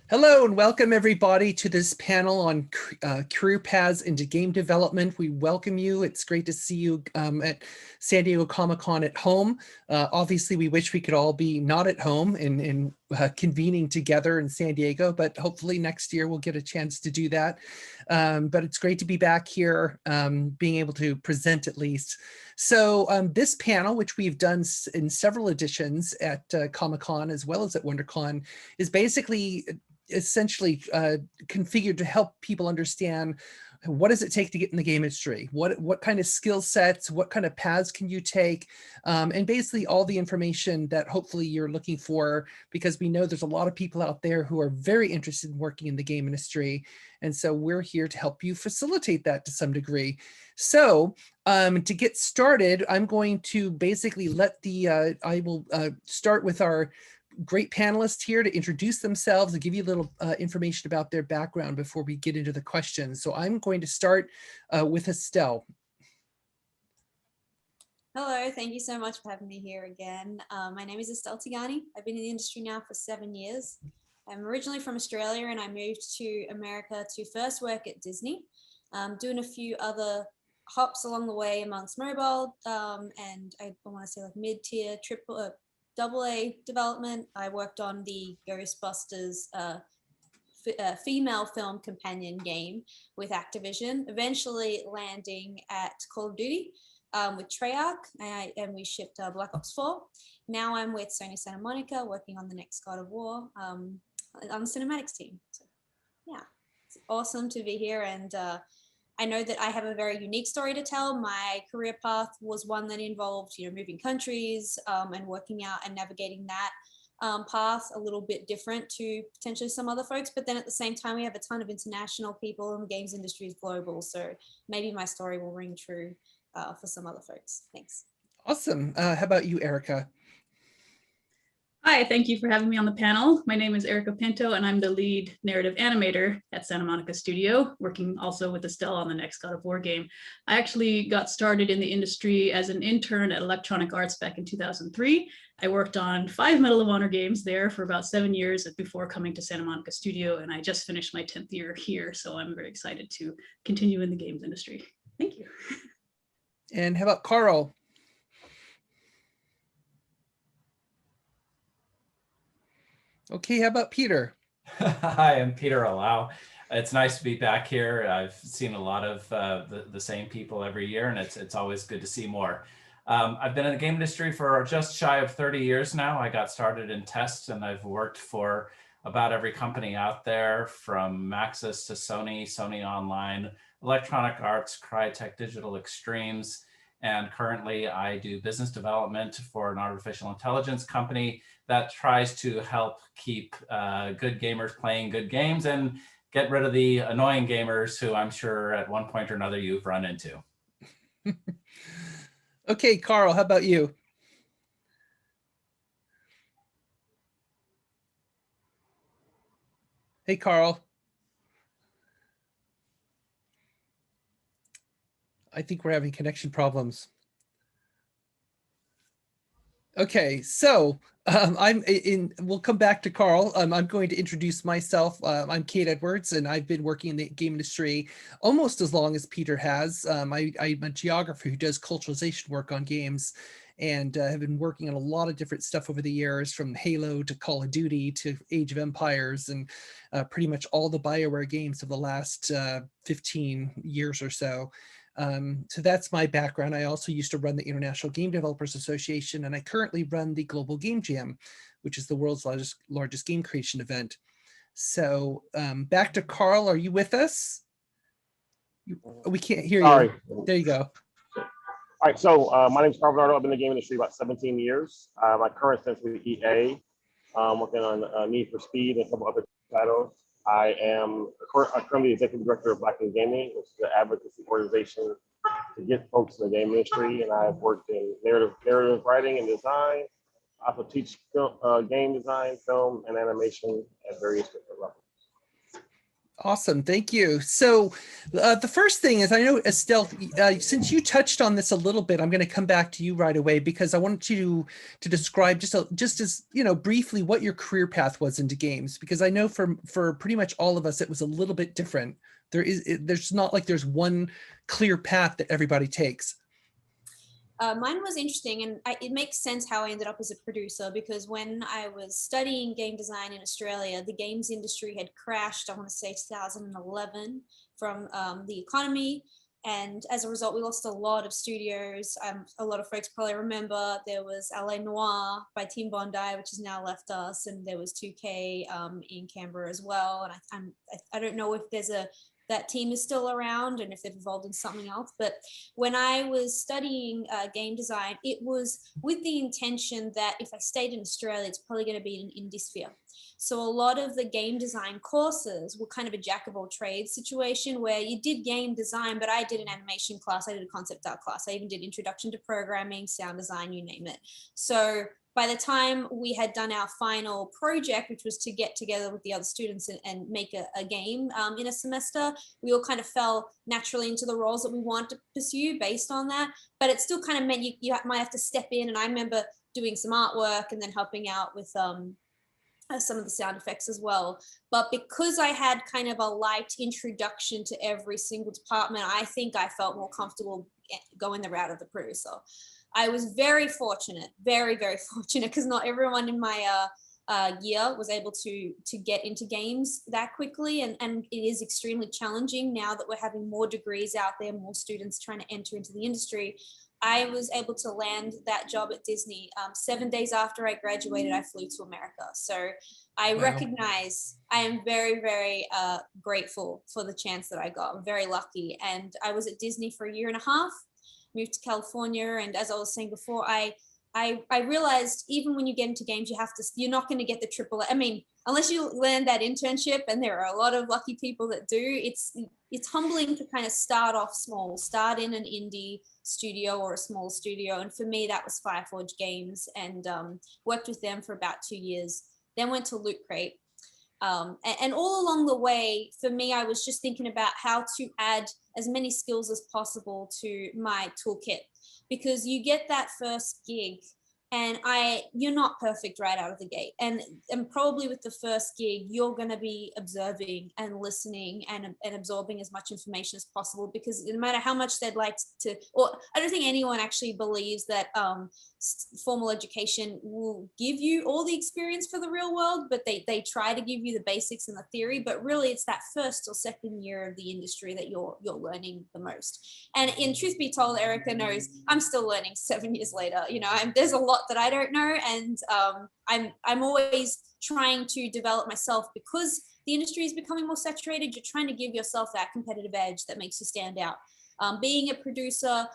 Hello and welcome everybody to this panel on career paths into game development. We welcome you. It's great to see you at San Diego Comic-Con at home. Obviously, we wish we could all be not at home and convening together in San Diego, but hopefully next year we'll get a chance to do that. But it's great to be back here, being able to present at least. So this panel, which we've done in several editions at Comic-Con as well as at WonderCon, is basically essentially configured to help people understand what does it take to get in the game industry, what kind of skill sets, what kind of paths can you take, and basically all the information that hopefully you're looking for, because we know there's a lot of people out there who are very interested in working in the game industry, and so we're here to help you facilitate that to some degree. So to get started, I'm going to basically let the I will start with our great panelists here to introduce themselves and give you a little information about their background before we get into the questions. So I'm going to start with Estelle. Hello, thank you so much for having me here again. My name is Estelle Tigani. I've been in the industry now for 7 years. I'm originally from Australia and I moved to America to first work at Disney, doing a few other hops along the way amongst mobile and I want to say like mid-tier, AA development. I worked on the Ghostbusters female film companion game with Activision, eventually landing at Call of Duty with Treyarch, and we shipped Black Ops 4. Now I'm with Sony Santa Monica working on the next God of War on the cinematics team. So yeah, it's awesome to be here, and I know that I have a very unique story to tell. My career path was one that involved, moving countries and working out and navigating that path a little bit different to potentially some other folks. But then at the same time, we have a ton of international people and the games industry is global. So maybe my story will ring true for some other folks. Thanks. Awesome. How about you, Erica? Hi, thank you for having me on the panel. My name is Erica Pinto, and I'm the lead narrative animator at Santa Monica Studio, working also with Estelle on the next God of War game. I actually got started in the industry as an intern at Electronic Arts back in 2003. I worked on 5 Medal of Honor games there for about 7 years before coming to Santa Monica Studio, and I just finished my 10th year here, so I'm very excited to continue in the games industry. Thank you. And how about Carl? Okay, how about Peter? Hi, I'm Peter Allow. It's nice to be back here. I've seen a lot of the same people every year, and it's always good to see more. I've been in the game industry for just shy of 30 years now. I got started in test, and I've worked for about every company out there, from Maxis to Sony, Sony Online, Electronic Arts, Crytek Digital Extremes, and currently I do business development for an artificial intelligence company that tries to help keep good gamers playing good games and get rid of the annoying gamers who I'm sure at one point or another you've run into. Okay, Carl, how about you? Hey, Carl. I think we're having connection problems. Okay, so we'll come back to Carl. I'm going to introduce myself. I'm Kate Edwards, and I've been working in the game industry almost as long as Peter has. I'm a geographer who does culturalization work on games, and have been working on a lot of different stuff over the years, from Halo to Call of Duty to Age of Empires, and pretty much all the BioWare games of the last 15 years or so. So that's my background. I also used to run the International Game Developers Association, and I currently run the Global Game Jam, which is the world's largest game creation event. So back to Carl, are you with us? We can't hear you. There you go. All right, so my name is Carl Bernardo. I've been in the game industry about 17 years. My current stint with EA, working on Need for Speed and a couple other titles. I am currently executive director of Black in Gaming, which is an advocacy organization to get folks in the game industry. And I've worked in narrative writing and design. I also teach game design, film, and animation at various different levels. Awesome, thank you. So the first thing is, I know Estelle, since you touched on this a little bit, I'm going to come back to you right away because I want you to describe just as briefly what your career path was into games, because I know for pretty much all of us it was a little bit different. There's not like there's one clear path that everybody takes. Mine was interesting, and it makes sense how I ended up as a producer, because when I was studying game design in Australia, the games industry had crashed, I want to say 2011, from the economy. And as a result, we lost a lot of studios. A lot of folks probably remember there was LA Noir by Team Bondi, which has now left us, and there was 2K in Canberra as well. And I don't know if that team is still around and if they've evolved in something else. But when I was studying game design, it was with the intention that if I stayed in Australia, it's probably going to be an indie sphere. So a lot of the game design courses were kind of a jack of all trades situation where you did game design, but I did an animation class, I did a concept art class, I even did introduction to programming, sound design, you name it. So by the time we had done our final project, which was to get together with the other students and make a game in a semester, we all kind of fell naturally into the roles that we wanted to pursue based on that. But it still kind of meant you might have to step in. And I remember doing some artwork and then helping out with some of the sound effects as well. But because I had kind of a light introduction to every single department, I think I felt more comfortable going the route of the producer. I was very fortunate, very, very fortunate, because not everyone in my year was able to get into games that quickly. And it is extremely challenging now that we're having more degrees out there, more students trying to enter into the industry. I was able to land that job at Disney. 7 days after I graduated, I flew to America. So I recognize I am very, very grateful for the chance that I got. I'm very lucky. And I was at Disney for a year and a half, moved to California. And as I was saying before, I realized even when you get into games, you're not going to get the triple. I mean, unless you land that internship, and there are a lot of lucky people that do, it's humbling to kind of start off small, start in an indie studio or a small studio. And for me, that was Fireforge Games, and worked with them for about 2 years, then went to Loot Crate. And all along the way, for me, I was just thinking about how to add as many skills as possible to my toolkit, because you get that first gig and you're not perfect right out of the gate. And probably with the first gig, you're going to be observing and listening and absorbing as much information as possible, because no matter how much they'd like to, or I don't think anyone actually believes that formal education will give you all the experience for the real world, but they try to give you the basics and the theory. But really, it's that first or second year of the industry that you're learning the most. And in truth be told, Erica knows I'm still learning 7 years later. There's a lot that I don't know, and I'm always trying to develop myself, because the industry is becoming more saturated. You're trying to give yourself that competitive edge that makes you stand out. Being a producer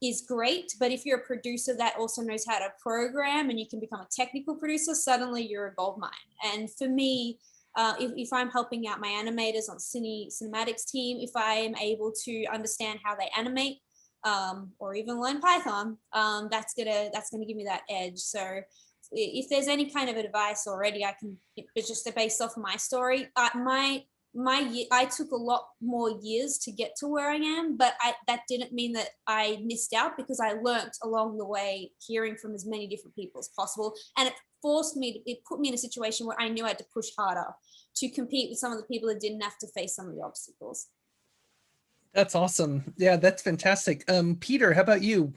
is great, but if you're a producer that also knows how to program and you can become a technical producer, suddenly you're a gold mine. And for me, if I'm helping out my animators on cinematics team, if I am able to understand how they animate, or even learn Python, that's gonna give me that edge. So if there's any kind of advice already, it's just based off of my story. I took a lot more years to get to where I am, but that didn't mean that I missed out, because I learned along the way, hearing from as many different people as possible. And it put me in a situation where I knew I had to push harder to compete with some of the people that didn't have to face some of the obstacles. That's awesome. Yeah, that's fantastic. Peter, how about you?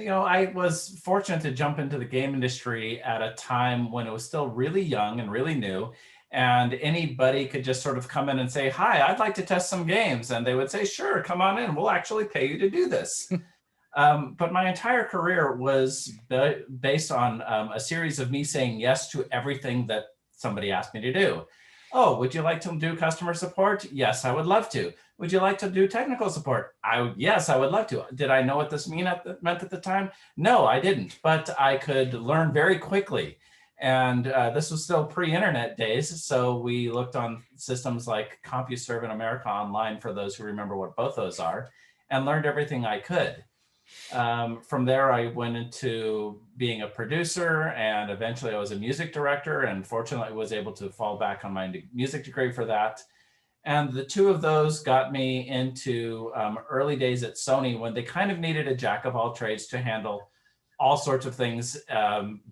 I was fortunate to jump into the game industry at a time when it was still really young and really new. And anybody could just sort of come in and say, "Hi, I'd like to test some games." And they would say, "Sure, come on in. We'll actually pay you to do this." But my entire career was based on a series of me saying yes to everything that somebody asked me to do. "Oh, would you like to do customer support?" "Yes, I would love to." "Would you like to do technical support?" "Yes, I would love to." Did I know what this meant at the time? No, I didn't, but I could learn very quickly. And this was still pre-internet days, so we looked on systems like CompuServe and America Online, for those who remember what both those are, and learned everything I could. From there, I went into being a producer, and eventually I was a music director, and fortunately was able to fall back on my music degree for that. And the two of those got me into early days at Sony when they kind of needed a jack of all trades to handle all sorts of things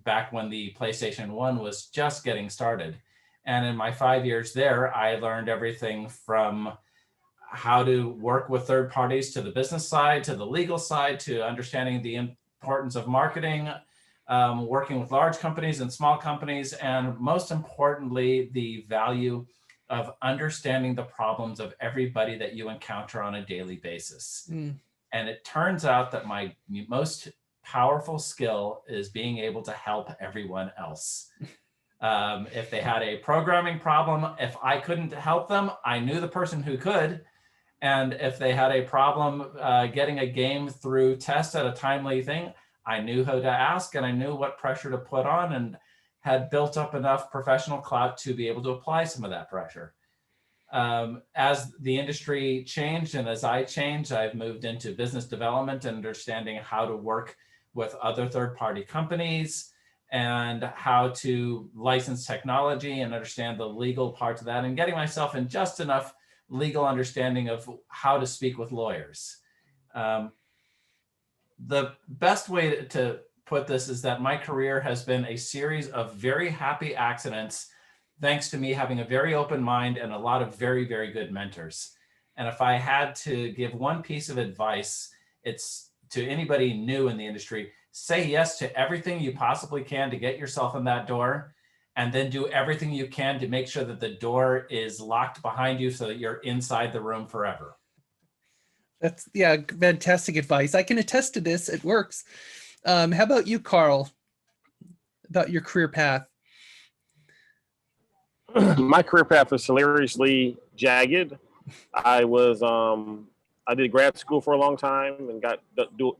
back when the PlayStation 1 was just getting started. And in my 5 years there, I learned everything from how to work with third parties to the business side, to the legal side, to understanding the importance of marketing, working with large companies and small companies, and most importantly, the value of understanding the problems of everybody that you encounter on a daily basis. And it turns out that my most powerful skill is being able to help everyone else. If they had a programming problem, if I couldn't help them, I knew the person who could. And if they had a problem getting a game through test at a timely thing, I knew who to ask and I knew what pressure to put on, and had built up enough professional clout to be able to apply some of that pressure. As the industry changed and as I changed, I've moved into business development and understanding how to work with other third-party companies and how to license technology and understand the legal parts of that, and getting myself in just enough legal understanding of how to speak with lawyers. The best way to put this is that my career has been a series of very happy accidents, thanks to me having a very open mind and a lot of very, very good mentors. And if I had to give one piece of advice, it's to anybody new in the industry: say yes to everything you possibly can to get yourself in that door, and then do everything you can to make sure that the door is locked behind you so that you're inside the room forever. That's, yeah, fantastic advice. I can attest to this. It works. How about you, Carl, about your career path? My career path was hilariously jagged. I was I did grad school for a long time and got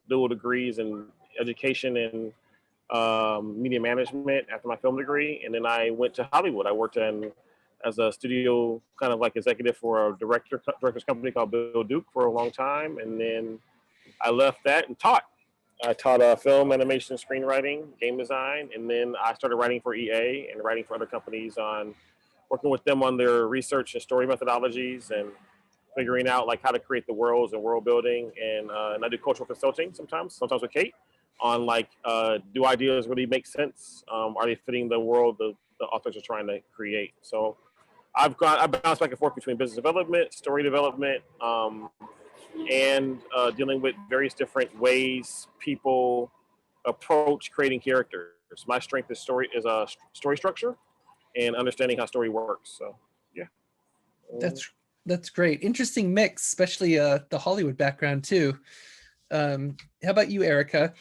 dual degrees in education and media management after my film degree, and then I went to Hollywood. I worked as a studio kind of like executive for a director's company called Bill Duke for a long time, and then I left that and taught. I taught film, animation, screenwriting, game design, and then I started writing for EA and writing for other companies, on working with them on their research and story methodologies and figuring out like how to create the worlds and world building. And I do cultural consulting sometimes with Kate, on like, do ideas really make sense? Are they fitting the world the authors are trying to create? So I bounce back and forth between business development, story development, and dealing with various different ways people approach creating characters. My strength is story structure and understanding how story works. So yeah. That's great. Interesting mix, especially the Hollywood background too. How about you, Erica?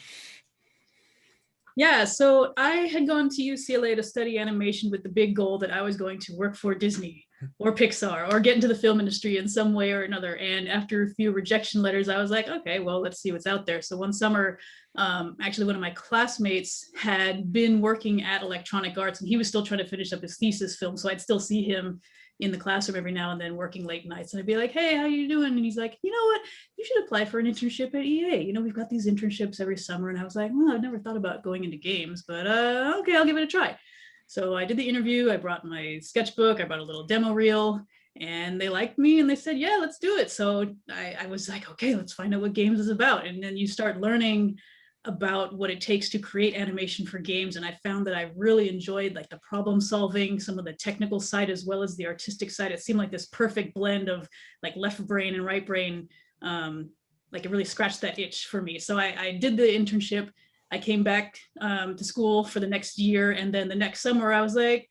Yeah, so I had gone to UCLA to study animation with the big goal that I was going to work for Disney or Pixar or get into the film industry in some way or another. And after a few rejection letters, I was like, okay, well, let's see what's out there. So one summer, actually one of my classmates had been working at Electronic Arts and he was still trying to finish up his thesis film. So I'd still see him in the classroom every now and then working late nights. And I'd be like, hey, how you doing? And he's like, you know what? You should apply for an internship at EA. You know, we've got these internships every summer. And I was like, well, I've never thought about going into games, but okay, I'll give it a try. So I did the interview. I brought my sketchbook. I brought a little demo reel and they liked me and they said, yeah, let's do it. So I was like, okay, let's find out what games is about. And then you start learning about what it takes to create animation for games. And I found that I really enjoyed like the problem solving, some of the technical side, as well as the artistic side. It seemed like this perfect blend of like left brain and right brain. Like it really scratched that itch for me. So I did the internship. I came back to school for the next year. And then the next summer I was like,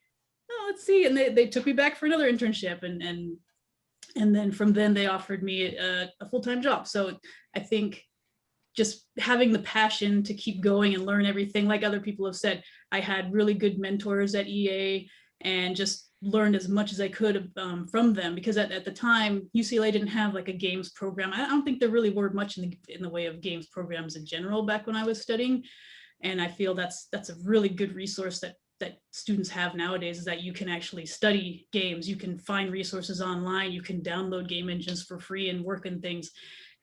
oh, let's see. And they took me back for another internship. And then from then they offered me a full-time job. So I think just having the passion to keep going and learn everything, like other people have said, I had really good mentors at EA and just learned as much as I could from them, because at the time UCLA didn't have like a games program. I don't think there really were much in the way of games programs in general back when I was studying. And I feel that's a really good resource that students have nowadays, is that you can actually study games. You can find resources online. You can download game engines for free and work in things.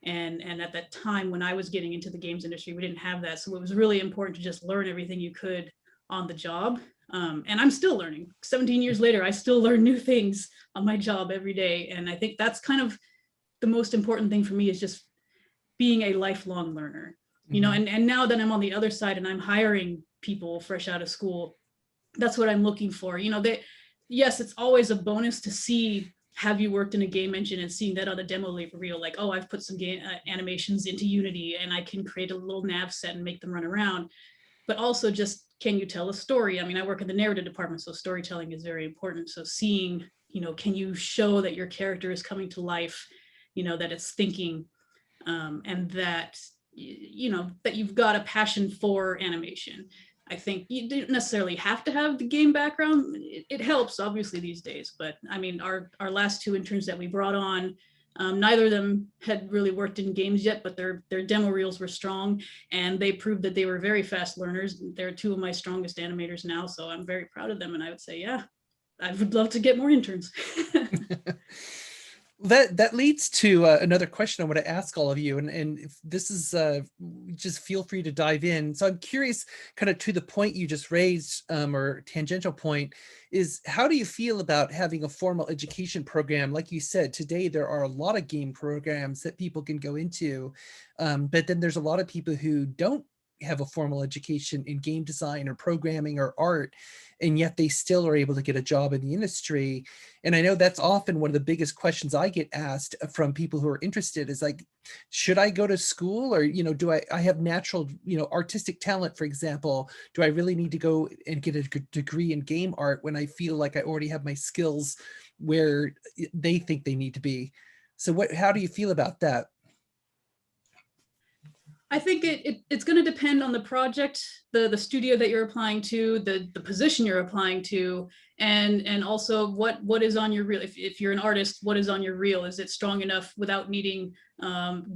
And at that time when I was getting into the games industry, we didn't have that. So it was really important to just learn everything you could on the job. And I'm still learning. 17 years later, I still learn new things on my job every day. And I think that's kind of the most important thing for me, is just being a lifelong learner, you know, and now that I'm on the other side and I'm hiring people fresh out of school, that's what I'm looking for. You know, that, yes, it's always a bonus to see, have you worked in a game engine, and seeing that on a demo reel, like, oh, I've put some game animations into Unity and I can create a little nav set and make them run around. But also just, can you tell a story? I mean, I work in the narrative department, so storytelling is very important. So seeing, you know, can you show that your character is coming to life, you know, that it's thinking, and that, you know, that you've got a passion for animation. I think you don't necessarily have to have the game background. It helps, obviously, these days. But I mean, our last two interns that we brought on, neither of them had really worked in games yet, but their demo reels were strong, and they proved that they were very fast learners. They're two of my strongest animators now, so I'm very proud of them. And I would say, yeah, I would love to get more interns. That leads to another question I want to ask all of you, and if this is just feel free to dive in. So I'm curious, kind of to the point you just raised, or tangential point, is how do you feel about having a formal education program? Like you said, today there are a lot of game programs that people can go into, but then there's a lot of people who don't have a formal education in game design or programming or art, and yet they still are able to get a job in the industry. And I know that's often one of the biggest questions I get asked from people who are interested, is like, should I go to school, or, you know, do I have natural, you know, artistic talent, for example? Do I really need to go and get a degree in game art when I feel like I already have my skills where they think they need to be? So how do you feel about that? I think it's going to depend on the project, the studio that you're applying to, the position you're applying to, and also what is on your reel. If you're an artist, what is on your reel? Is it strong enough without needing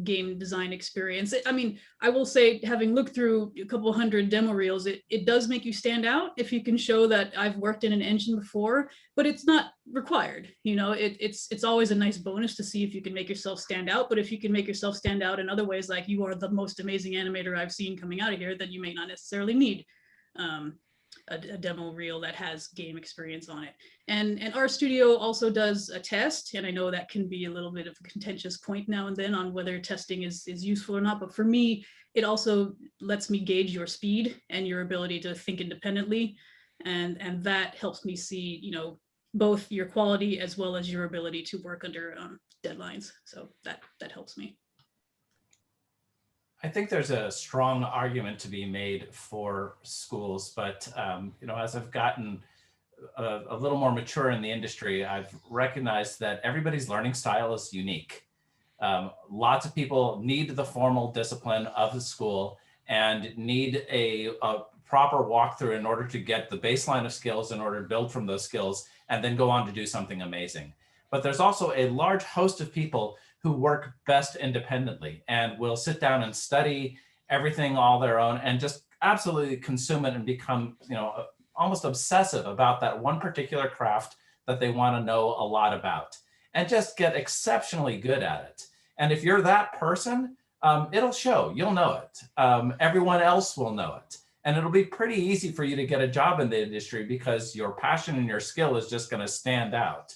game design experience? I mean, I will say, having looked through a couple hundred demo reels, it does make you stand out if you can show that I've worked in an engine before, but it's not required. You know, it's always a nice bonus to see if you can make yourself stand out. But if you can make yourself stand out in other ways, like you are the most amazing animator I've seen coming out of here, then you may not necessarily need a demo reel that has game experience on it. And our studio also does a test, and I know that can be a little bit of a contentious point now and then on whether testing is useful or not, but for me, it also lets me gauge your speed and your ability to think independently, and that helps me see, you know, both your quality as well as your ability to work under deadlines. So that helps me. I think there's a strong argument to be made for schools, but you know, as I've gotten a little more mature in the industry, I've recognized that everybody's learning style is unique. Lots of people need the formal discipline of the school and need a proper walkthrough in order to get the baseline of skills, in order to build from those skills and then go on to do something amazing. But there's also a large host of people who work best independently and will sit down and study everything all their own and just absolutely consume it and become, you know, almost obsessive about that one particular craft that they want to know a lot about, and just get exceptionally good at it. And if you're that person, it'll show. You'll know it. Everyone else will know it. And it'll be pretty easy for you to get a job in the industry because your passion and your skill is just going to stand out.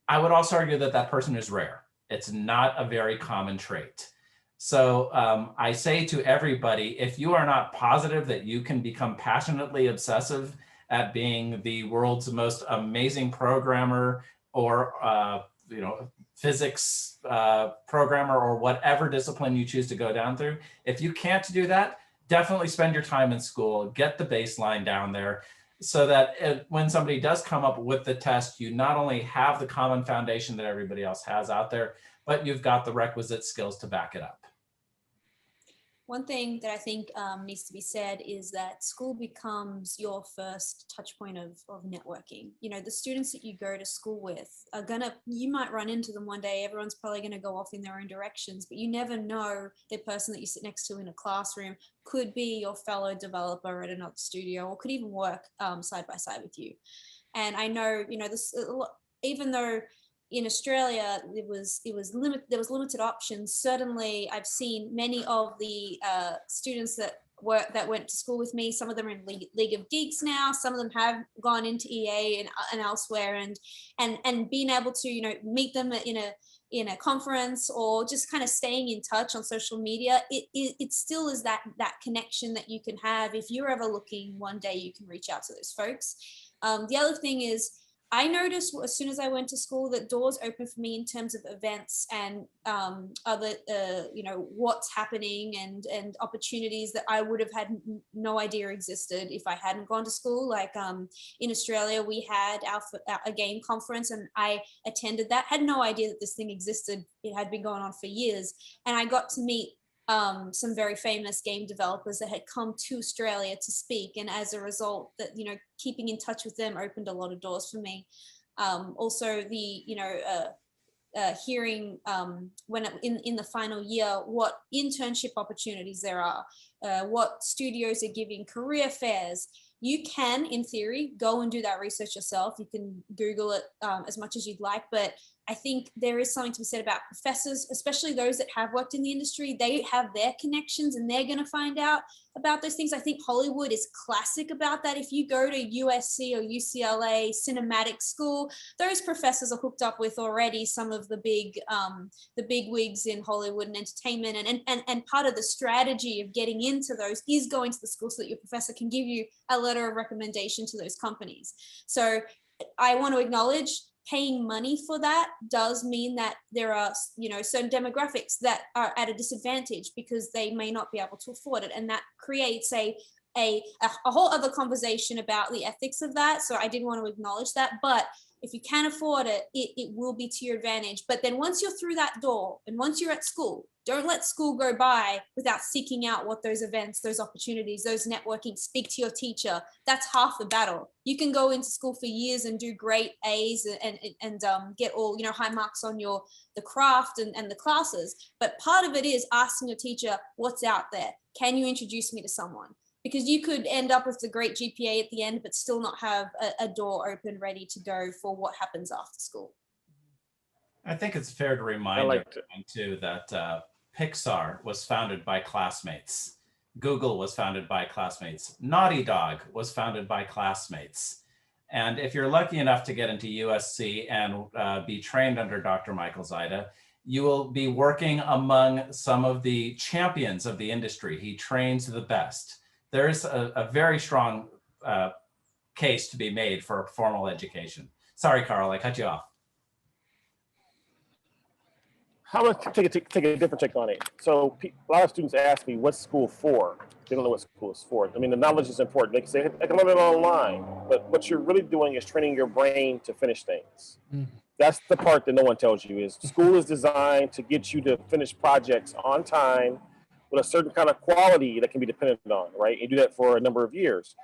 I would also argue that that person is rare. It's not a very common trait. So I say to everybody, if you are not positive that you can become passionately obsessive at being the world's most amazing programmer, or you know, physics programmer, or whatever discipline you choose to go down through, if you can't do that, definitely spend your time in school, get the baseline down there, so that when somebody does come up with the test, you not only have the common foundation that everybody else has out there, but you've got the requisite skills to back it up. One thing that I think needs to be said is that school becomes your first touch point of networking. You know, the students that you go to school with are you might run into them one day, everyone's probably gonna go off in their own directions, but you never know the person that you sit next to in a classroom could be your fellow developer at another studio, or could even work side by side with you. And I know, you know, this, even though in Australia, there was limited options. Certainly, I've seen many of the students that that went to school with me. Some of them are in League of Geeks now. Some of them have gone into EA and elsewhere, and being able to, you know, meet them in a conference or just kind of staying in touch on social media, it still is that connection that you can have. If you're ever looking, one day you can reach out to those folks. The other thing is, I noticed as soon as I went to school that doors opened for me in terms of events and other, you know, what's happening and opportunities that I would have had no idea existed if I hadn't gone to school. Like in Australia, we had a game conference and I attended that, had no idea that this thing existed. It had been going on for years. And I got to meet some very famous game developers that had come to Australia to speak, and as a result, that, you know, keeping in touch with them opened a lot of doors for me. Also, the, you know, hearing when in the final year what internship opportunities there are, what studios are giving career fairs. You can, in theory, go and do that research yourself. You can Google it as much as you'd like, but I think there is something to be said about professors, especially those that have worked in the industry. They have their connections and they're going to find out about those things. I think Hollywood is classic about that. If you go to USC or UCLA cinematic school, those professors are hooked up with already some of the big wigs in Hollywood and entertainment. And part of the strategy of getting into those is going to the school so that your professor can give you a letter of recommendation to those companies. So I want to acknowledge paying money for that does mean that there are, you know, certain demographics that are at a disadvantage because they may not be able to afford it, and that creates a whole other conversation about the ethics of that. So I didn't want to acknowledge that, but if you can afford it, it will be to your advantage. But then once you're through that door and once you're at school, don't let school go by without seeking out what those events, those opportunities, those networking, speak to your teacher. That's half the battle. You can go into school for years and do great A's and get all, you know, high marks on the craft and the classes. But part of it is asking your teacher, what's out there? Can you introduce me to someone? Because you could end up with a great GPA at the end, but still not have a door open, ready to go for what happens after school. I think it's fair to remind everyone too that Pixar was founded by classmates. Google was founded by classmates. Naughty Dog was founded by classmates. And if you're lucky enough to get into USC and be trained under Dr. Michael Zaida, you will be working among some of the champions of the industry. He trains the best. There's a very strong case to be made for formal education. Sorry, Carl, I cut you off. I'm going to take a different take on it. So a lot of students ask me, what's school for? They don't know what school is for. I mean, the knowledge is important. They can say, I can learn it online. But what you're really doing is training your brain to finish things. That's the part that no one tells you, is school is designed to get you to finish projects on time with a certain kind of quality that can be dependent on, right? You do that for a number of years.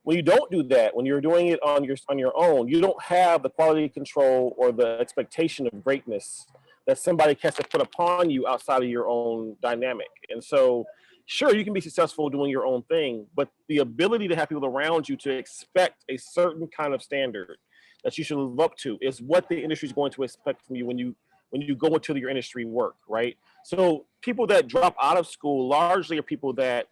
When you don't do that, when you're doing it on your own, you don't have the quality control or the expectation of greatness that somebody has to put upon you outside of your own dynamic. And so, sure, you can be successful doing your own thing, but the ability to have people around you to expect a certain kind of standard that you should live up to is what the industry is going to expect from you when you go into your industry work, right? So people that drop out of school largely are people that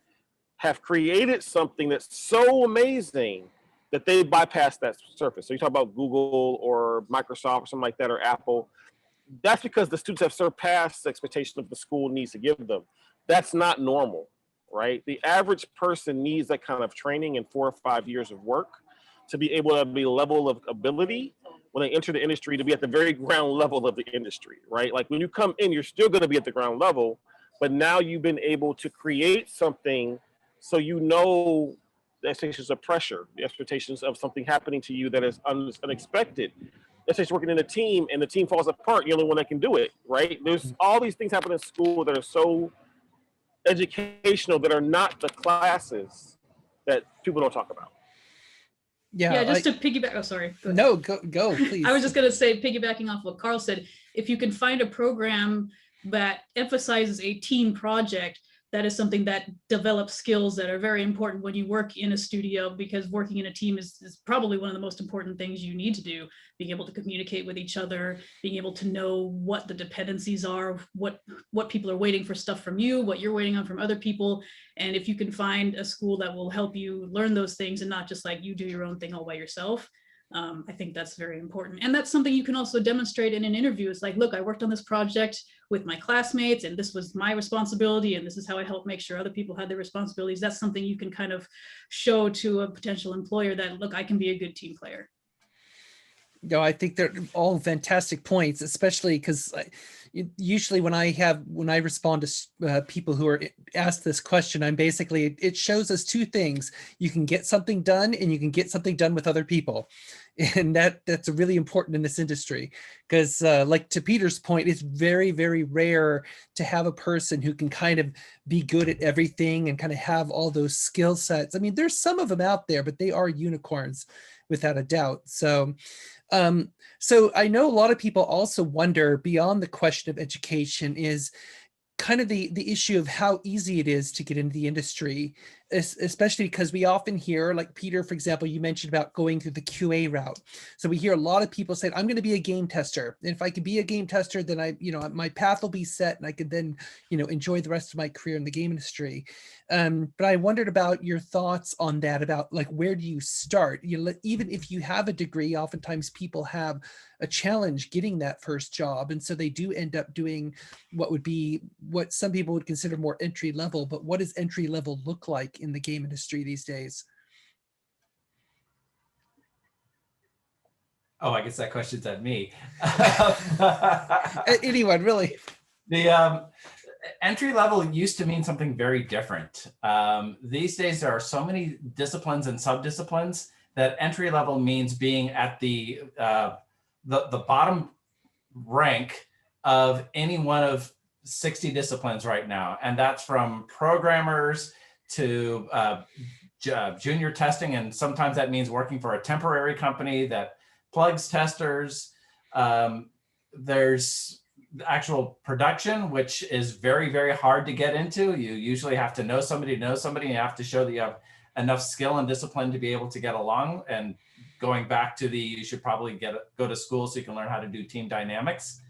have created something that's so amazing that they bypass that surface. So you talk about Google or Microsoft or something like that, or Apple. That's because the students have surpassed the expectation of the school needs to give them. That's not normal, right? The average person needs that kind of training and 4 or 5 years of work to be able to be a level of ability when they enter the industry, to be at the very ground level of the industry, right? Like when you come in, you're still going to be at the ground level, but now you've been able to create something so you know the expectations of pressure, the expectations of something happening to you that is unexpected. Let's say you're working in a team and the team falls apart, you're the only one that can do it, right? There's all these things happen in school that are so educational that are not the classes that people don't talk about. Yeah, just to piggyback. Oh, sorry. No, go, please. I was just going to say, piggybacking off what Carl said, if you can find a program that emphasizes a team project, that is something that develops skills that are very important when you work in a studio, because working in a team is probably one of the most important things you need to do. Being able to communicate with each other, being able to know what the dependencies are, what people are waiting for stuff from you, what you're waiting on from other people. And if you can find a school that will help you learn those things and not just like you do your own thing all by yourself, I think that's very important. And that's something you can also demonstrate in an interview. It's like, look, I worked on this project with my classmates and this was my responsibility and this is how I helped make sure other people had their responsibilities. That's something you can kind of show to a potential employer that, look, I can be a good team player. No, I think they're all fantastic points, especially because usually when I respond to people who are asked this question, I'm basically, it shows us two things. You can get something done and you can get something done with other people. And that's really important in this industry because like to Peter's point, it's very, very rare to have a person who can kind of be good at everything and kind of have all those skill sets. I mean, there's some of them out there, but they are unicorns without a doubt. So I know a lot of people also wonder, beyond the question of education, is kind of the issue of how easy it is to get into the industry, especially because we often hear, like Peter, for example, you mentioned about going through the QA route. So we hear a lot of people saying, I'm going to be a game tester. And if I could be a game tester, then my path will be set and I could then, enjoy the rest of my career in the game industry. But I wondered about your thoughts on that, about like, where do you start? Even if you have a degree, oftentimes people have a challenge getting that first job. And so they do end up doing what some people would consider more entry level, but what does entry level look like in the game industry these days? Oh, I guess that question's at me. Anyone, really. The entry level used to mean something very different. These days, there are so many disciplines and sub-disciplines that entry level means being at the bottom rank of any one of 60 disciplines right now. And that's from programmers to junior testing. And sometimes that means working for a temporary company that plugs testers. There's actual production, which is very, very hard to get into. You usually have to know somebody, and you have to show that you have enough skill and discipline to be able to get along. And going back to you should probably go to school so you can learn how to do team dynamics.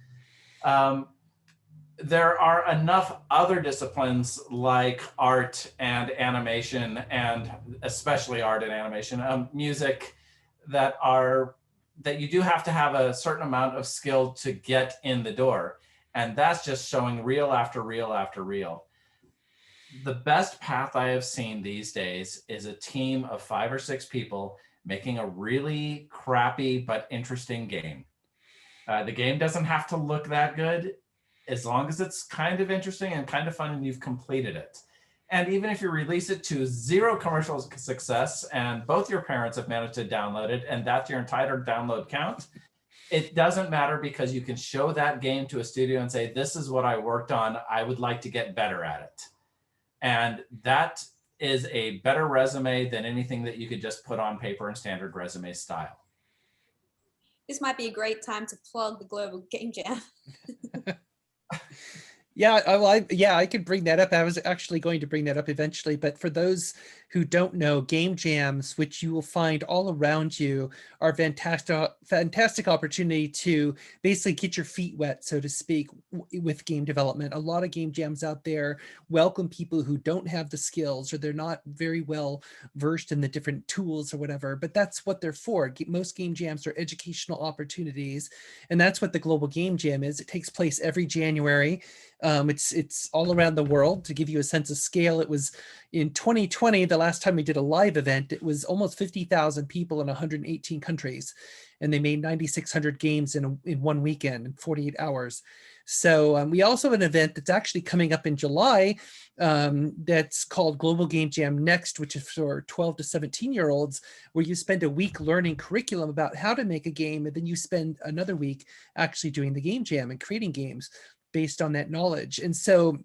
There are enough other disciplines like art and animation, and especially art and animation, music, that you do have to have a certain amount of skill to get in the door. And that's just showing reel after reel after reel. The best path I have seen these days is a team of 5 or 6 people making a really crappy but interesting game. The game doesn't have to look that good, as long as it's kind of interesting and kind of fun and you've completed it. And even if you release it to 0 commercial success and both your parents have managed to download it and that's your entire download count, it doesn't matter, because you can show that game to a studio and say, this is what I worked on. I would like to get better at it. And that is a better resume than anything that you could just put on paper in standard resume style. This might be a great time to plug the Global Game Jam. Yeah, I could bring that up. I was actually going to bring that up eventually, but for those who don't know, game jams, which you will find all around you, are fantastic opportunity to basically get your feet wet, so to speak, with game development. A lot of game jams out there welcome people who don't have the skills, or they're not very well versed in the different tools or whatever, but that's what they're for. Most game jams are educational opportunities, and that's what the Global Game Jam is. It takes place every January. It's all around the world. To give you a sense of scale, it was in 2020, the last time we did a live event, it was almost 50,000 people in 118 countries, and they made 9,600 games in one weekend, in 48 hours. So we also have an event that's actually coming up in July that's called Global Game Jam Next, which is for 12 to 17-year-olds, where you spend a week learning curriculum about how to make a game, and then you spend another week actually doing the game jam and creating games based on that knowledge. And so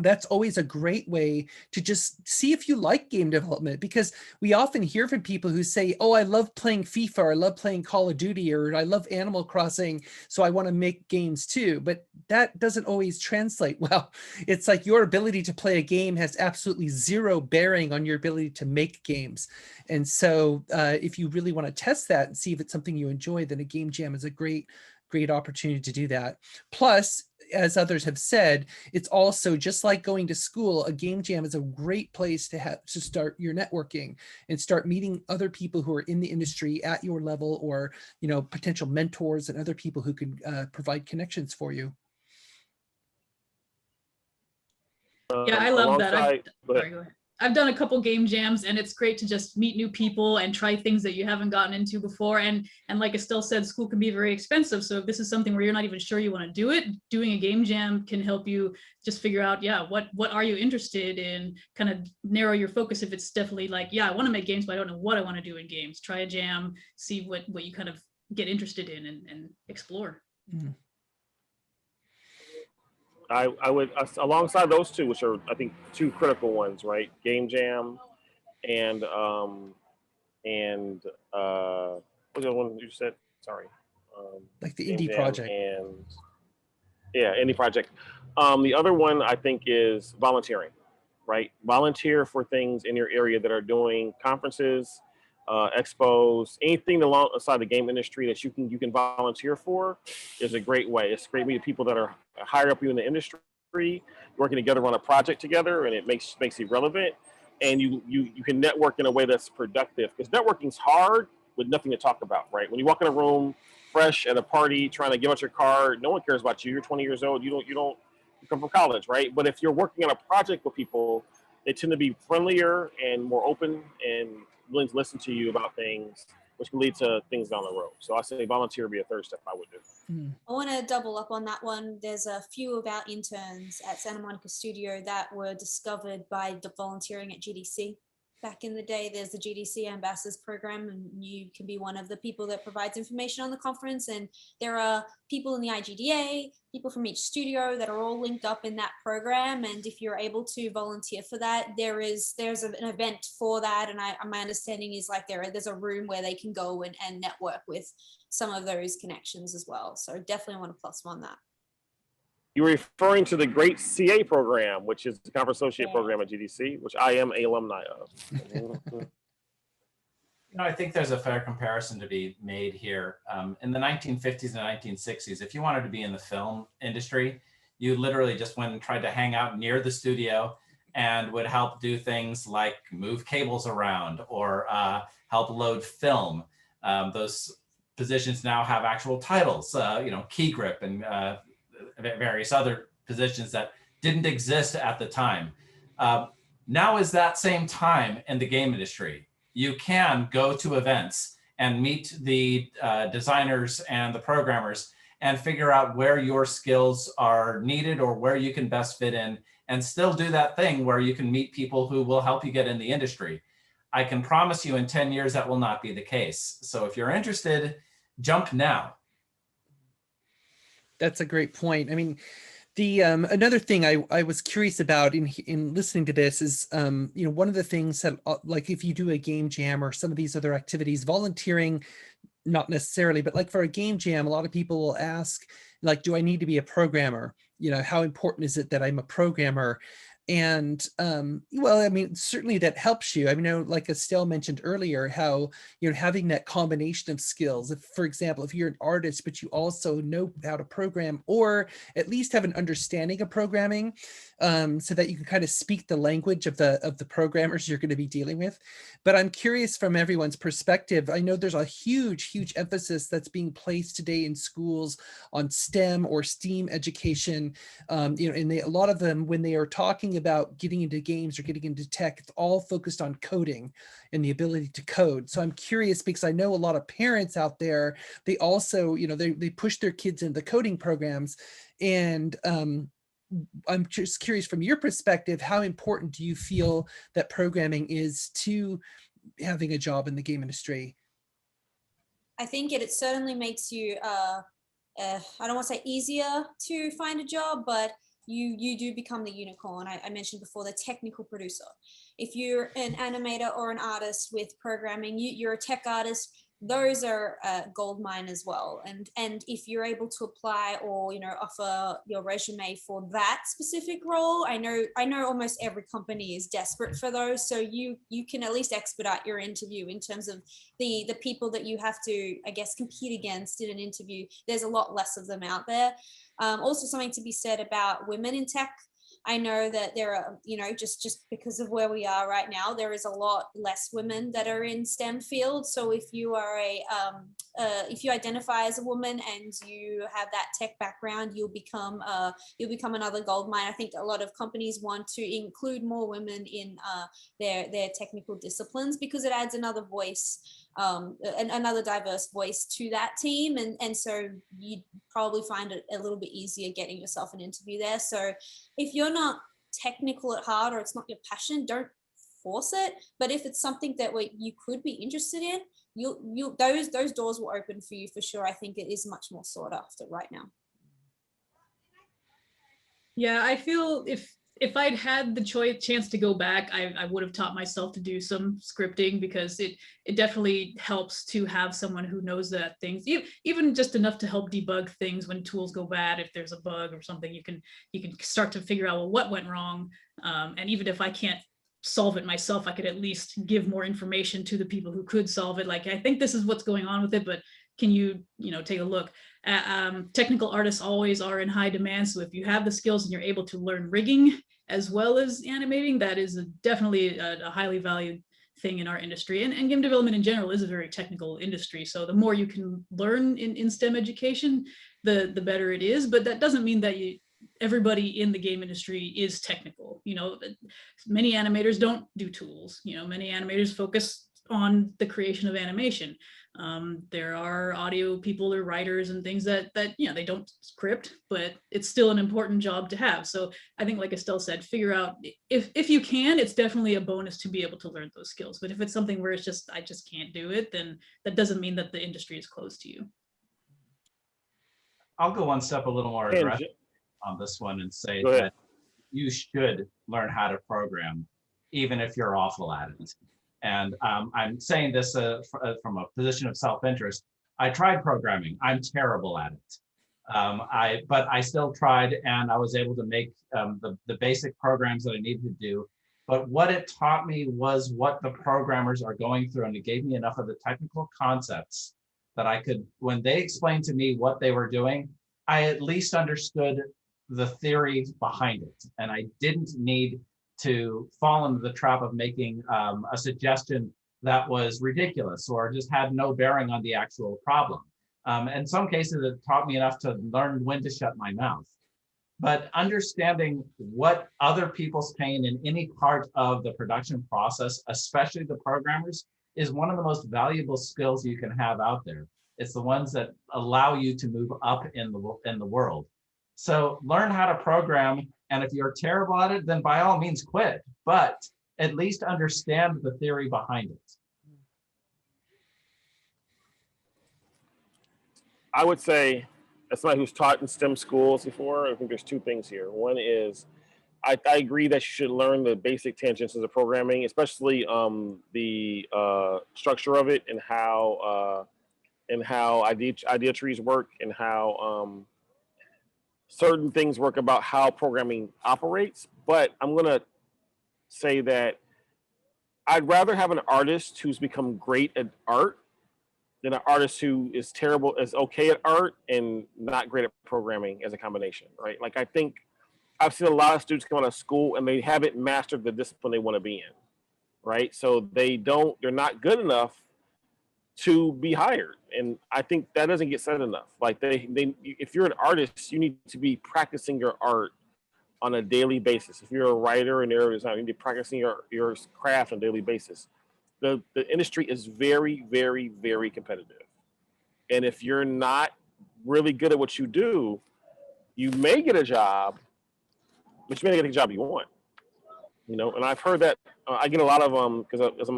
that's always a great way to just see if you like game development, because we often hear from people who say, oh, I love playing FIFA, or I love playing Call of Duty, or I love Animal Crossing, so I want to make games too. But that doesn't always translate well. It's like your ability to play a game has absolutely zero bearing on your ability to make games. And so if you really want to test that and see if it's something you enjoy, then a game jam is a great opportunity to do that. Plus, as others have said, it's also just like going to school. A game jam is a great place to start your networking and start meeting other people who are in the industry at your level, or potential mentors and other people who could provide connections for you. Yeah, I love that. Go ahead. Sorry, go ahead. I've done a couple game jams, and it's great to just meet new people and try things that you haven't gotten into before. And like Estelle said, school can be very expensive. So if this is something where you're not even sure you want to do it, doing a game jam can help you just figure out, yeah, what are you interested in, kind of narrow your focus. If it's definitely like, yeah, I want to make games, but I don't know what I want to do in games. Try a jam, see what you kind of get interested in and explore. Mm. I would, alongside those two, which are I think two critical ones, right? Game jam and what's the other one you said? Sorry. Like the Game indie jam project. and indie project. The other one I think is volunteering, right? Volunteer for things in your area that are doing conferences, expos, anything alongside the game industry that you can volunteer for is a great way. It's great meeting people that are higher up you in the industry, working together on a project together, and it makes it relevant. And you can network in a way that's productive, because networking's hard with nothing to talk about, right? When you walk in a room fresh at a party trying to give out your card, no one cares about you. You're 20 years old. You come from college, right? But if you're working on a project with people, they tend to be friendlier and more open and willing to listen to you about things, which can lead to things down the road. So I say volunteer would be a third step I would do. Mm. I want to double up on that one. There's a few of our interns at Santa Monica Studio that were discovered by volunteering at GDC. Back in the day, there's the GDC Ambassadors Program, and you can be one of the people that provides information on the conference. And there are people in the IGDA, people from each studio that are all linked up in that program. And if you're able to volunteer for that, there's an event for that. And my understanding is like there's a room where they can go and network with some of those connections as well. So definitely want to plus one that. You're referring to the Great CA program, which is the Conference Associate program at GDC, which I am an alumni of. I think there's a fair comparison to be made here. In the 1950s and 1960s, if you wanted to be in the film industry, you literally just went and tried to hang out near the studio and would help do things like move cables around or help load film. Those positions now have actual titles, key grip and various other positions that didn't exist at the time. Now is that same time in the game industry. You can go to events and meet the designers and the programmers and figure out where your skills are needed or where you can best fit in, and still do that thing where you can meet people who will help you get in the industry. I can promise you in 10 years that will not be the case. So if you're interested, jump now. That's a great point. I mean, the another thing I was curious about in listening to this is, one of the things that, like if you do a game jam or some of these other activities, volunteering, not necessarily, but like for a game jam, a lot of people will ask, like, do I need to be a programmer? How important is it that I'm a programmer? And well, I mean, certainly that helps you. I mean, like Estelle mentioned earlier, how having that combination of skills. If, for example, if you're an artist, but you also know how to program, or at least have an understanding of programming, so that you can kind of speak the language of the programmers you're going to be dealing with. But I'm curious from everyone's perspective. I know there's a huge emphasis that's being placed today in schools on STEM or STEAM education. And a lot of them, when they are talking about getting into games or getting into tech, it's all focused on coding and the ability to code. So I'm curious, because I know a lot of parents out there, they also, they push their kids into the coding programs. And I'm just curious, from your perspective, how important do you feel that programming is to having a job in the game industry? I think it certainly makes you, I don't want to say easier to find a job, but you do become the unicorn. I mentioned before, the technical producer. If you're an animator or an artist with programming, you're a tech artist. Those are gold mine as well. And if you're able to apply or offer your resume for that specific role, I know almost every company is desperate for those. So you can at least expedite your interview in terms of the people that you have to, I guess, compete against in an interview. There's a lot less of them out there. Also, something to be said about women in tech. I know that there are, just because of where we are right now, there is a lot less women that are in STEM fields. So if you are if you identify as a woman and you have that tech background, you'll become another gold mine. I think a lot of companies want to include more women in their technical disciplines because it adds another voice, another diverse voice to that team, and so you probably find it a little bit easier getting yourself an interview there. So if you're not technical at heart or it's not your passion, don't force it. But if it's something that you could be interested in, those doors will open for you for sure. I think it is much more sought after right now. Yeah, I feel if I'd had the chance to go back, I would have taught myself to do some scripting, because it definitely helps to have someone who knows that things, even just enough to help debug things when tools go bad. If there's a bug or something, you can start to figure out, well, what went wrong. And even if I can't solve it myself, I could at least give more information to the people who could solve it. Like, I think this is what's going on with it, but can you take a look? Technical artists always are in high demand. So if you have the skills and you're able to learn rigging as well as animating, that is definitely a highly valued thing in our industry. And game development in general is a very technical industry. So the more you can learn in STEM education, the better it is. But that doesn't mean that everybody in the game industry is technical. Many animators don't do tools. Many animators focus on the creation of animation. There are audio people or writers and things that they don't script, but it's still an important job to have. So I think, like Estelle said, figure out if you can. It's definitely a bonus to be able to learn those skills. But if it's something where I just can't do it, then that doesn't mean that the industry is closed to you. I'll go one step a little more aggressive on this one and say that you should learn how to program, even if you're awful at it. And I'm saying this from a position of self-interest. I tried programming. I'm terrible at it. But I still tried, and I was able to make the basic programs that I needed to do. But what it taught me was what the programmers are going through, and it gave me enough of the technical concepts that I could, when they explained to me what they were doing, I at least understood the theory behind it, and I didn't need to fall into the trap of making a suggestion that was ridiculous or just had no bearing on the actual problem. In some cases, it taught me enough to learn when to shut my mouth. But understanding what other people's pain in any part of the production process, especially the programmers, is one of the most valuable skills you can have out there. It's the ones that allow you to move up in the world. So learn how to program, and if you're terrible at it, then by all means quit, but at least understand the theory behind it. I would say, as somebody who's taught in STEM schools before, I think there's two things here. One is, I agree that you should learn the basic tangents of programming, especially the structure of it and how idea trees work and how certain things work about how programming operates. But I'm gonna say that I'd rather have an artist who's become great at art than an artist who is okay at art and not great at programming as a combination, right? Like, I think I've seen a lot of students come out of school and they haven't mastered the discipline they want to be in, right? So they're not good enough to be hired. And I think that doesn't get said enough. Like, if you're an artist, you need to be practicing your art on a daily basis. If you're a writer and narrative designer, you need to be practicing your craft on a daily basis. The industry is very, very, very competitive. And if you're not really good at what you do, you may get a job, but you may not get the job you want. And I've heard that. I get a lot of because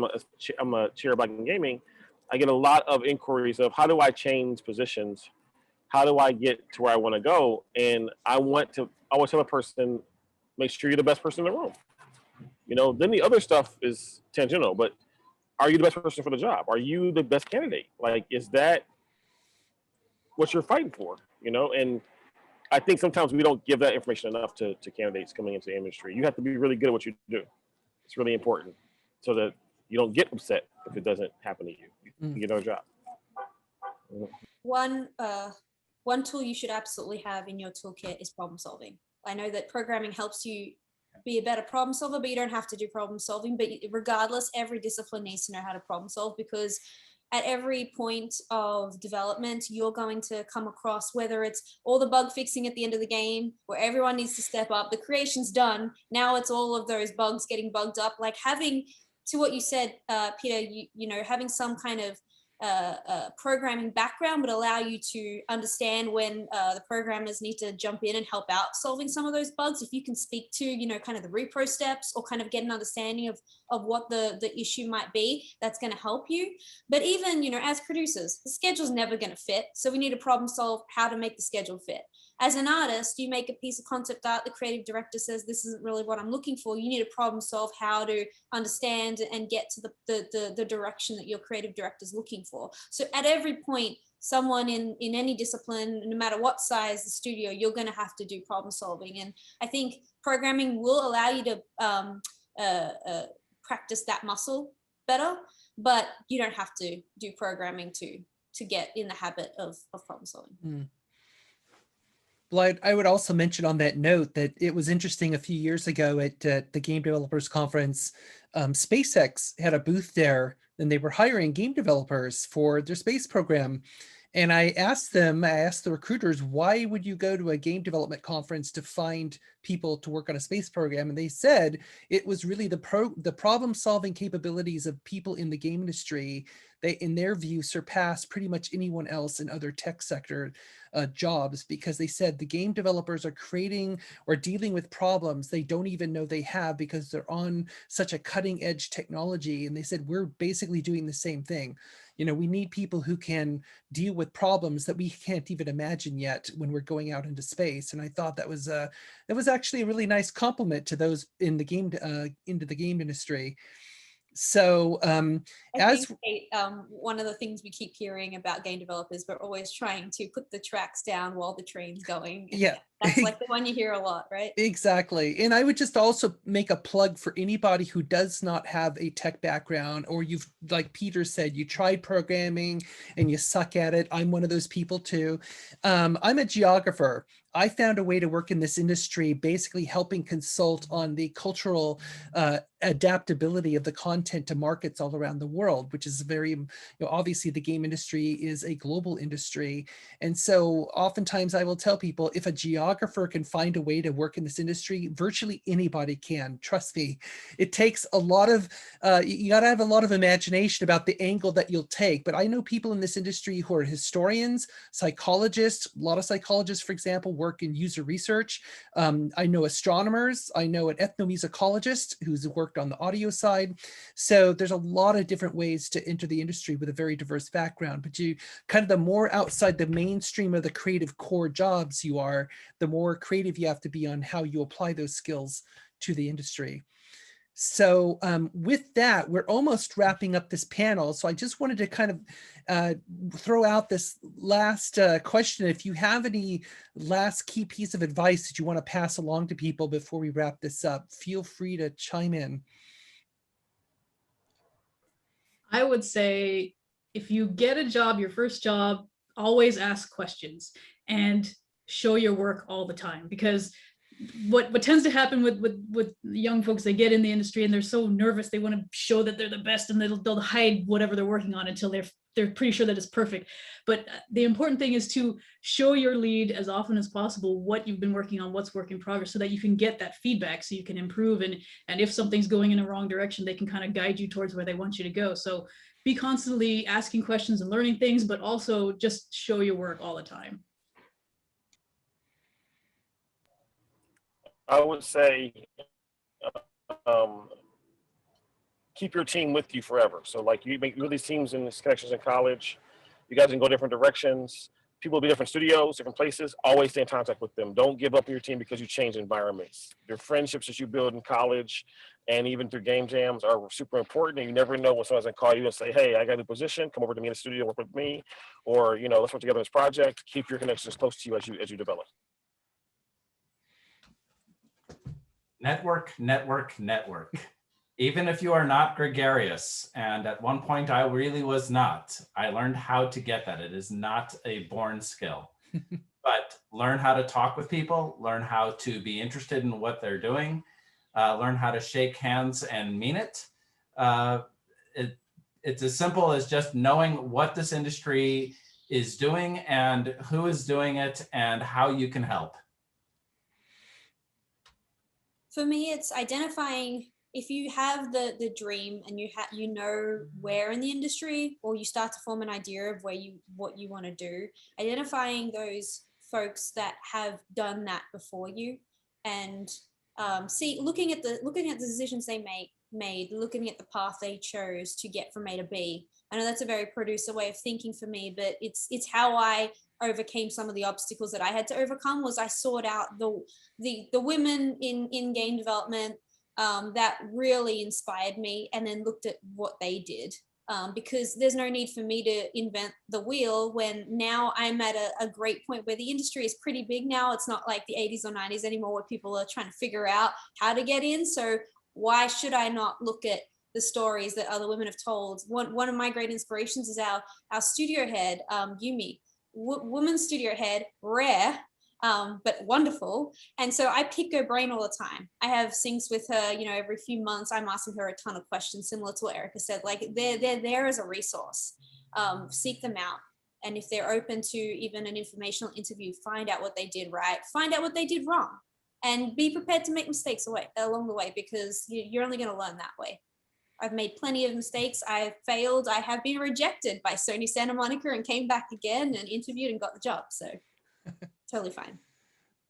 I'm a chair of Black in Gaming. I get a lot of inquiries of, how do I change positions? How do I get to where I want to go? And I want to always tell a person, make sure you're the best person in the room. You know, then the other stuff is tangential, but are you the best person for the job? Are you the best candidate? Like, is that what you're fighting for? You know, and I think sometimes we don't give that information enough to candidates coming into the industry. You have to be really good at what you do. It's really important so that you don't get upset if it doesn't happen to you. You get another job. One tool you should absolutely have in your toolkit is problem solving. I know that programming helps you be a better problem solver, but you don't have to do problem solving. But regardless, every discipline needs to know how to problem solve, because at every point of development, you're going to come across, whether it's all the bug fixing at the end of the game, where everyone needs to step up, the creation's done. Now it's all of those bugs getting bugged up. Like having, to what you said, Peter, you know, having some kind of programming background would allow you to understand when the programmers need to jump in and help out solving some of those bugs. If you can speak to, you know, kind of the repro steps, or kind of get an understanding of what the issue might be, that's going to help you. But even, you know, as producers, the schedule's never going to fit. So we need to problem solve how to make the schedule fit. As an artist, you make a piece of concept art, the creative director says, this isn't really what I'm looking for. You need to problem solve how to understand and get to the direction that your creative director is looking for. So at every point, someone in any discipline, no matter what size the studio, you're going to have to do problem solving. And I think programming will allow you to practice that muscle better, but you don't have to do programming to get in the habit of problem solving. Well, I would also mention on that note that it was interesting a few years ago at the Game Developers Conference, SpaceX had a booth there, and they were hiring game developers for their space program. And I asked the recruiters, why would you go to a game development conference to find people to work on a space program? And they said it was really the problem solving capabilities of people in the game industry. They, in their view, surpass pretty much anyone else in other tech sector jobs, because they said the game developers are creating or dealing with problems they don't even know they have because they're on such a cutting edge technology. And they said, we're basically doing the same thing. You know, we need people who can deal with problems that we can't even imagine yet when we're going out into space. And I thought that was actually a really nice compliment to those in the game into the game industry. So one of the things we keep hearing about game developers, we're always trying to put the tracks down while the train's going. Yeah. That's like the one you hear a lot, right? Exactly. And I would just also make a plug for anybody who does not have a tech background, or you've, like Peter said, you tried programming and you suck at it. I'm one of those people too. I'm a geographer. I found a way to work in this industry, basically helping consult on the cultural adaptability of the content to markets all around the world, which is very, you know, obviously the game industry is a global industry. And so oftentimes I will tell people, if a geographer can find a way to work in this industry, virtually anybody can. Trust me. It takes a lot of, you got to have a lot of imagination about the angle that you'll take. But I know people in this industry who are historians, psychologists. A lot of psychologists, for example, work in user research. I know astronomers. I know an ethnomusicologist who's worked on the audio side. So there's a lot of different ways to enter the industry with a very diverse background. But you kind of, the more outside the mainstream of the creative core jobs you are, the more creative you have to be on how you apply those skills to the industry. So with that, we're almost wrapping up this panel. So I just wanted to kind of throw out this last question. If you have any last key piece of advice that you want to pass along to people before we wrap this up, feel free to chime in. I would say, if you get a job, your first job, always ask questions and show your work all the time, because what tends to happen with young folks, they get in the industry and they're so nervous, they want to show that they're the best, and they'll hide whatever they're working on until they're pretty sure that it's perfect. But the important thing is to show your lead as often as possible what you've been working on, what's work in progress, so that you can get that feedback, so you can improve. And if something's going in a wrong direction, they can kind of guide you towards where they want you to go. So be constantly asking questions and learning things, but also just show your work all the time. I would say keep your team with you forever. So like, you make these teams and these connections in college, you guys can go different directions, people will be different studios, different places. Always stay in contact with them. Don't give up on your team because you change environments. Your friendships that you build in college and even through game jams are super important. And you never know when someone's gonna call you and say, hey, I got a new position, come over to me in the studio, work with me, or let's work together on this project. Keep your connections close to you as you develop. Network, network, network. Even if you are not gregarious, and at one point I really was not, I learned how to get that. It is not a born skill, but learn how to talk with people, learn how to be interested in what they're doing, learn how to shake hands and mean it. It's as simple as just knowing what this industry is doing and who is doing it and how you can help. For me, it's identifying if you have the dream and you know where in the industry, or you start to form an idea of what you want to do, identifying those folks that have done that before you, and looking at the decisions they made, looking at the path they chose to get from A to B. I know that's a very producer way of thinking for me, but it's how I overcame some of the obstacles that I had to overcome. Was I sought out the women in game development that really inspired me, and then looked at what they did, because there's no need for me to invent the wheel when now I'm at a great point where the industry is pretty big now. It's not like the 80s or 90s anymore where people are trying to figure out how to get in. So why should I not look at the stories that other women have told? One of my great inspirations is our studio head, Yumi, woman studio head, rare, but wonderful. And so I pick her brain all the time. I have syncs with her, every few months. I'm asking her a ton of questions, similar to what Erica said. Like they're there as a resource. Seek them out. And if they're open to even an informational interview, find out what they did right, find out what they did wrong, and be prepared to make mistakes along the way, because you're only going to learn that way. I've made plenty of mistakes. I've failed. I have been rejected by Sony Santa Monica and came back again and interviewed and got the job. So totally fine.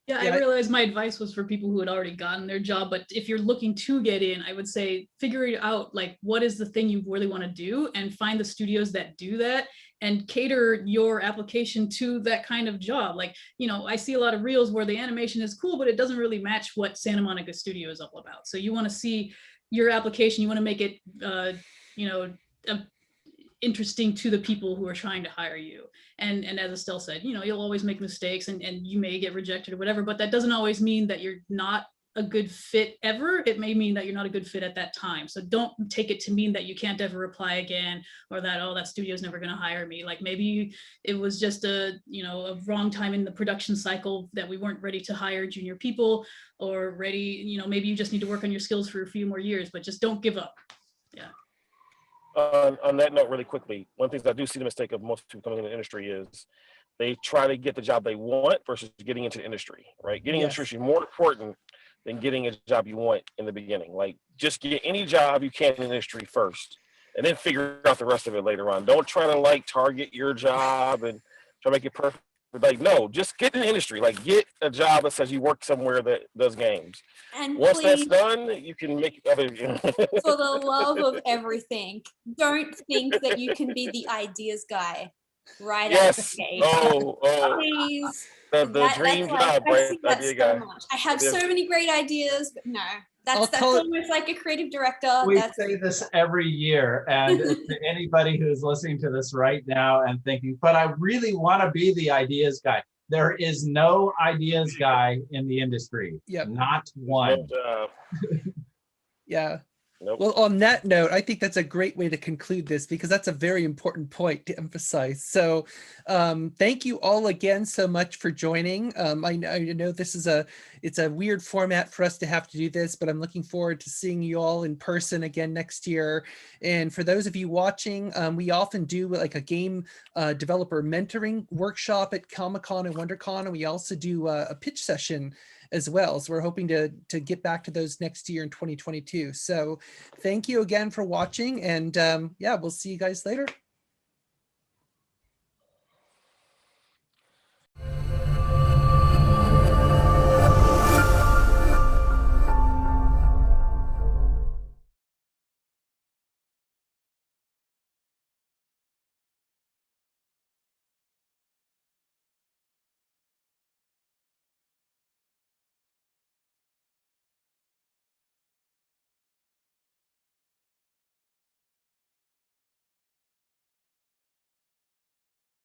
Yeah, I realized my advice was for people who had already gotten their job, but if you're looking to get in, I would say figure it out, like what is the thing you really want to do, and find the studios that do that and cater your application to that kind of job. Like, I see a lot of reels where the animation is cool, but it doesn't really match what Santa Monica Studio is all about. So you want to see your application, you want to make it, interesting to the people who are trying to hire you. And as Estelle said, you'll always make mistakes and you may get rejected or whatever, but that doesn't always mean that you're not a good fit ever. It may mean that you're not a good fit at that time. So don't take it to mean that you can't ever apply again, or that, oh, that studio's never going to hire me. Like maybe it was just a wrong time in the production cycle that we weren't ready to hire junior people, or ready, maybe you just need to work on your skills for a few more years, but just don't give up. Yeah. On that note, really quickly, one of the things I do see the mistake of most people coming in the industry is they try to get the job they want versus getting into the industry, right? Getting into the industry is more important than getting a job you want in the beginning. Like, just get any job you can in the industry first, and then figure out the rest of it later on. Don't try to target your job and try to make it perfect. No, just get in the industry. Like, get a job that says you work somewhere that does games. And once that's done, you can make other. For the love of everything, don't think that you can be the ideas guy right out of the gate. Please. The dream job, right? I see that so much. I have so many great ideas, but no. That's almost like a creative director. We say this every year, and to anybody who's listening to this right now and thinking, but I really want to be the ideas guy. There is no ideas guy in the industry. Yep. Not one. Yeah. Nope. Well, on that note, I think that's a great way to conclude this, because that's a very important point to emphasize. So thank you all again so much for joining. I know this is it's a weird format for us to have to do this, but I'm looking forward to seeing you all in person again next year. And for those of you watching, we often do like a game developer mentoring workshop at Comic-Con and WonderCon, and we also do a pitch session as well. So we're hoping to get back to those next year in 2022. So thank you again for watching, and yeah, we'll see you guys later.